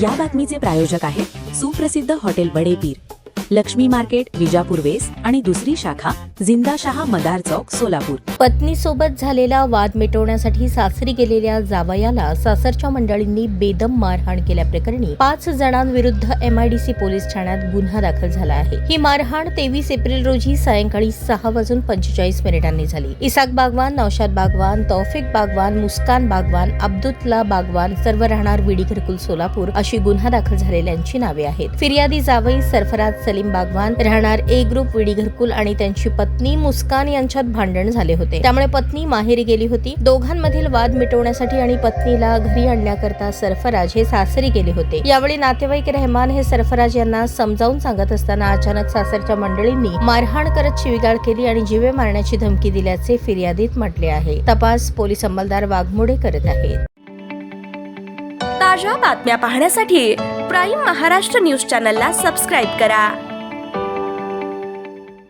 या बातमीचे प्रायोजक आहेत सुप्रसिद्ध hotel Badepeer, Lakshmi market, Vijapur west आणि दुसरी शाखा जिंदाशहा मदार चौक, सोलापूर. पत्नीसोबत झालेला वाद मिटवण्यासाठी सासरी गेलेल्या जावयाला सासरच्या मंडळींनी बेदम मारहाण केल्याप्रकरणी 5 जणांविरुद्ध MIDC पोलीस ठाण्यात गुन्हा दाखल झाला आहे. ही मारहाण 23 एप्रिल रोजी सायंकाळी 6:45 झाली. इसाक बागवान, नौशाद बागवान, तौफिक बागवान, मुस्कान बागवान, अब्दुल्ला बागवान सर्व राहणार विडी घरकुल, सोलापूर अशी गुन्हा दाखल झालेल्यांची नावे आहेत. फिर्यादी जावई सरफराज सलीम बागवान राहणार A ग्रुप, विडी घरकुल आणि त्यांची पत्नी मुस्कान यांच्यात भांडण झाले होते. त्यामुळे पत्नी माहेरी गेली होती. दोघांमधील वाद मिटवण्यासाठी आणि पत्नीला घरी आणण्याकरता सरफराज हे सासरी गेले होते. यावेळी नातेवाईक रहमान हे सरफराज यांना समजावून सांगत असताना अचानक सासरच्या मंडळींनी मारहाण करत शिवीगाळ केली आणि जीवे मारण्याची धमकी दिल्याचे फिर्यादीत म्हटले आहे. तपास पोलीस अंमलदार वाघमोडे करत आहेत. ताज्या बातम्या पाहण्यासाठी प्राईम महाराष्ट्र न्यूज चॅनलला सबस्क्राईब करा.